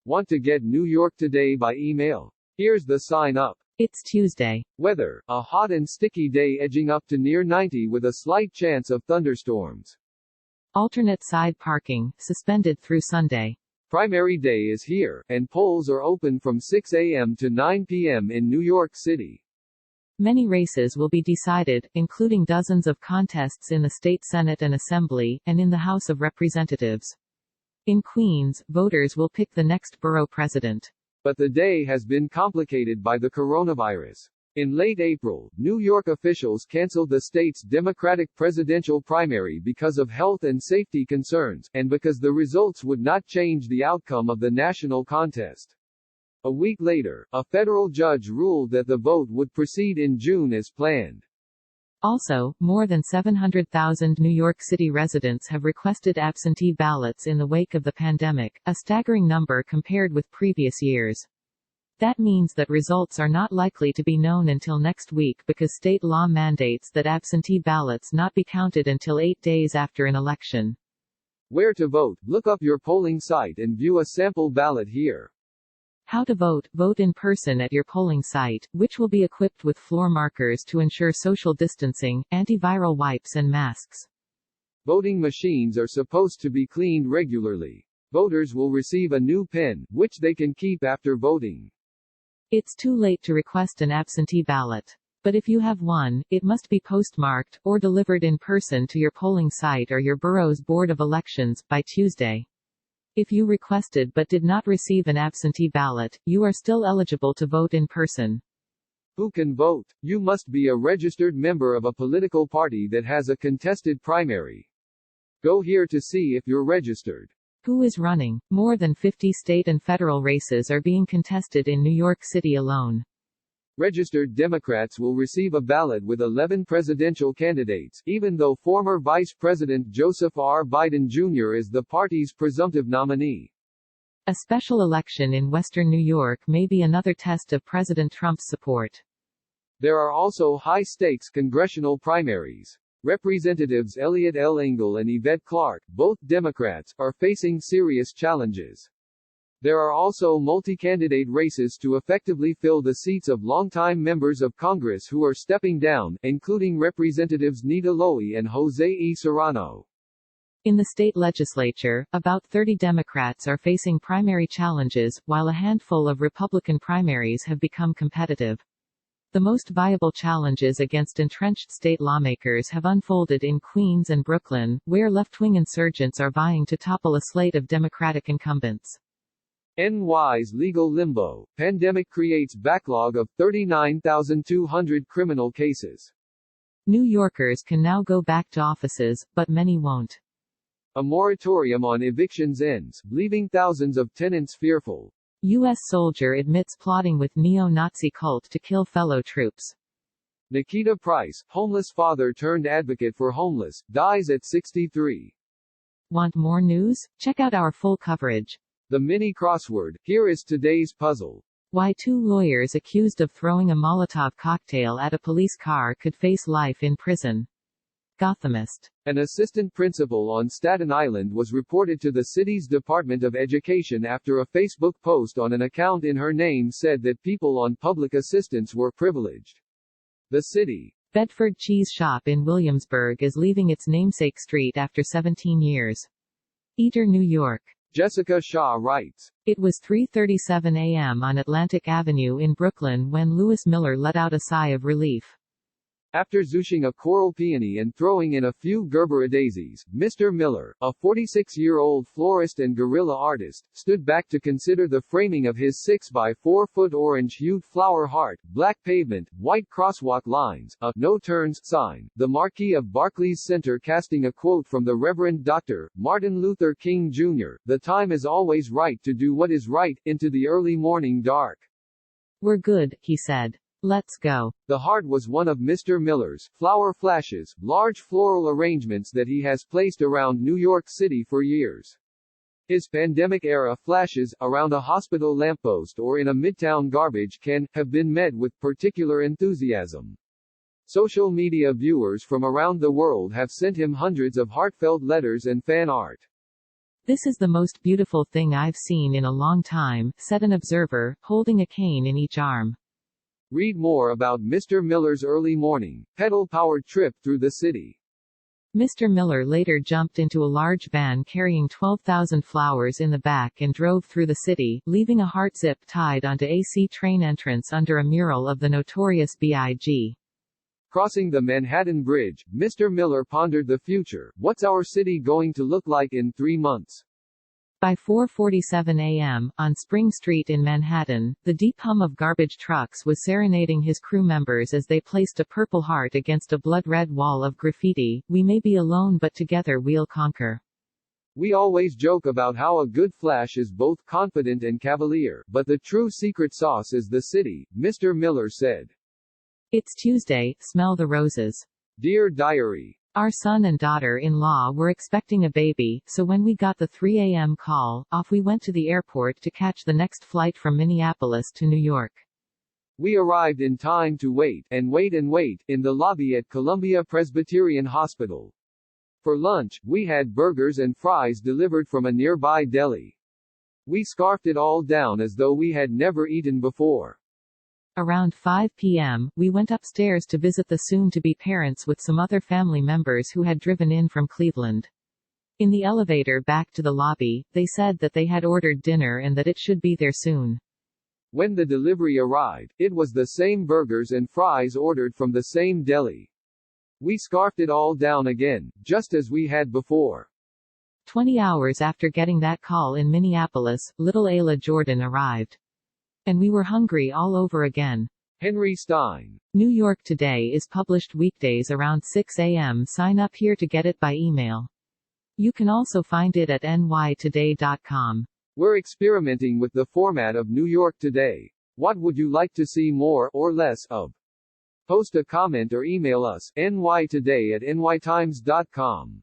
Want to get New York today by email? Here's the sign up. It's Tuesday. Weather, a hot and sticky day edging up to near 90 with a slight chance of thunderstorms. Alternate side parking, suspended through Sunday. Primary day is here, and polls are open from 6 a.m. to 9 p.m. in New York City. Many races will be decided, including dozens of contests in the state Senate and Assembly, and in the House of Representatives. In Queens, voters will pick the next borough president. But the day has been complicated by the coronavirus. In late April, New York officials canceled the state's Democratic presidential primary because of health and safety concerns, and because the results would not change the outcome of the national contest. A week later, a federal judge ruled that the vote would proceed in June as planned. Also, more than 700,000 New York City residents have requested absentee ballots in the wake of the pandemic, a staggering number compared with previous years. That means that results are not likely to be known until next week because state law mandates that absentee ballots not be counted until 8 days after an election. Where to vote? Look up your polling site and view a sample ballot here. How to vote? Vote in person at your polling site, which will be equipped with floor markers to ensure social distancing, antiviral wipes and masks. Voting machines are supposed to be cleaned regularly. Voters will receive a new pen, which they can keep after voting. It's too late to request an absentee ballot. But if you have one, it must be postmarked, or delivered in person to your polling site or your borough's Board of Elections, by Tuesday. If you requested but did not receive an absentee ballot, you are still eligible to vote in person. Who can vote? You must be a registered member of a political party that has a contested primary. Go here to see if you're registered. Who is running? More than 50 state and federal races are being contested in New York City alone. Registered Democrats will receive a ballot with 11 presidential candidates, even though former Vice President Joseph R. Biden Jr. is the party's presumptive nominee. A special election in western New York may be another test of President Trump's support. There are also high-stakes congressional primaries. Representatives Eliot L. Engel and Yvette Clarke, both Democrats, are facing serious challenges. There are also multi-candidate races to effectively fill the seats of longtime members of Congress who are stepping down, including Representatives Nita Lowey and Jose E. Serrano. In the state legislature, about 30 Democrats are facing primary challenges, while a handful of Republican primaries have become competitive. The most viable challenges against entrenched state lawmakers have unfolded in Queens and Brooklyn, where left-wing insurgents are vying to topple a slate of Democratic incumbents. N.y.'s legal limbo. Pandemic creates backlog of 39,200 criminal cases. New Yorkers can now go back to offices, but many won't. A moratorium on evictions ends, leaving thousands of tenants fearful. U.S. soldier admits plotting with neo-Nazi cult to kill fellow troops. Nikita Price, homeless father turned advocate for homeless, dies at 63. Want more news? Check out our full coverage. The mini crossword. Here is today's puzzle. Why two lawyers accused of throwing a Molotov cocktail at a police car could face life in prison. Gothamist. An assistant principal on Staten Island was reported to the city's Department of Education after a Facebook post on an account in her name said that people on public assistance were privileged. The city. Bedford Cheese Shop in Williamsburg is leaving its namesake street after 17 years. Eater, New York. Jessica Shaw writes. It was 3:37 a.m. on Atlantic Avenue in Brooklyn when Lewis Miller let out a sigh of relief. After zooshing a coral peony and throwing in a few Gerbera daisies, Mr. Miller, a 46-year-old florist and guerrilla artist, stood back to consider the framing of his 6-by-4-foot orange-hued flower heart, black pavement, white crosswalk lines, a no-turns sign, the marquee of Barclays Center casting a quote from the Reverend Dr. Martin Luther King Jr., "The time is always right to do what is right," into the early morning dark. "We're good," he said. "Let's go." The heart was one of Mr. Miller's flower flashes, large floral arrangements that he has placed around New York City for years. His pandemic-era flashes, around a hospital lamppost or in a midtown garbage can, have been met with particular enthusiasm. Social media viewers from around the world have sent him hundreds of heartfelt letters and fan art. "This is the most beautiful thing I've seen in a long time," said an observer, holding a cane in each arm. Read more about Mr. Miller's early morning, pedal-powered trip through the city. Mr. Miller later jumped into a large van carrying 12,000 flowers in the back and drove through the city, leaving a heart zip tied onto N.y.c train entrance under a mural of the notorious Big. Crossing the Manhattan Bridge, Mr. Miller pondered the future. What's our city going to look like in 3 months? By 4:47 a.m., on Spring Street in Manhattan, the deep hum of garbage trucks was serenading his crew members as they placed a Purple Heart against a blood-red wall of graffiti. "We may be alone but together we'll conquer." We always joke about how a good Flash is both confident and cavalier, but the true secret sauce is the city, Mr. Miller said. It's Tuesday, smell the roses. Dear Diary. Our son and daughter-in-law were expecting a baby, so when we got the 3 a.m. call, off we went to the airport to catch the next flight from Minneapolis to New York. We arrived in time to wait, and wait, in the lobby at Columbia Presbyterian Hospital. For lunch, we had burgers and fries delivered from a nearby deli. We scarfed it all down as though we had never eaten before. Around 5 p.m., we went upstairs to visit the soon-to-be parents with some other family members who had driven in from Cleveland. In the elevator back to the lobby, they said that they had ordered dinner and that it should be there soon. When the delivery arrived, it was the same burgers and fries ordered from the same deli. We scarfed it all down again, just as we had before. 20 hours after getting that call in Minneapolis, little Ayla Jordan arrived. And we were hungry all over again. Henry Stein. New York Today is published weekdays around 6 a.m. Sign up here to get it by email. You can also find it at nytoday.com. We're experimenting with the format of New York Today. What would you like to see more or less of? Post a comment or email us, nytoday@nytimes.com.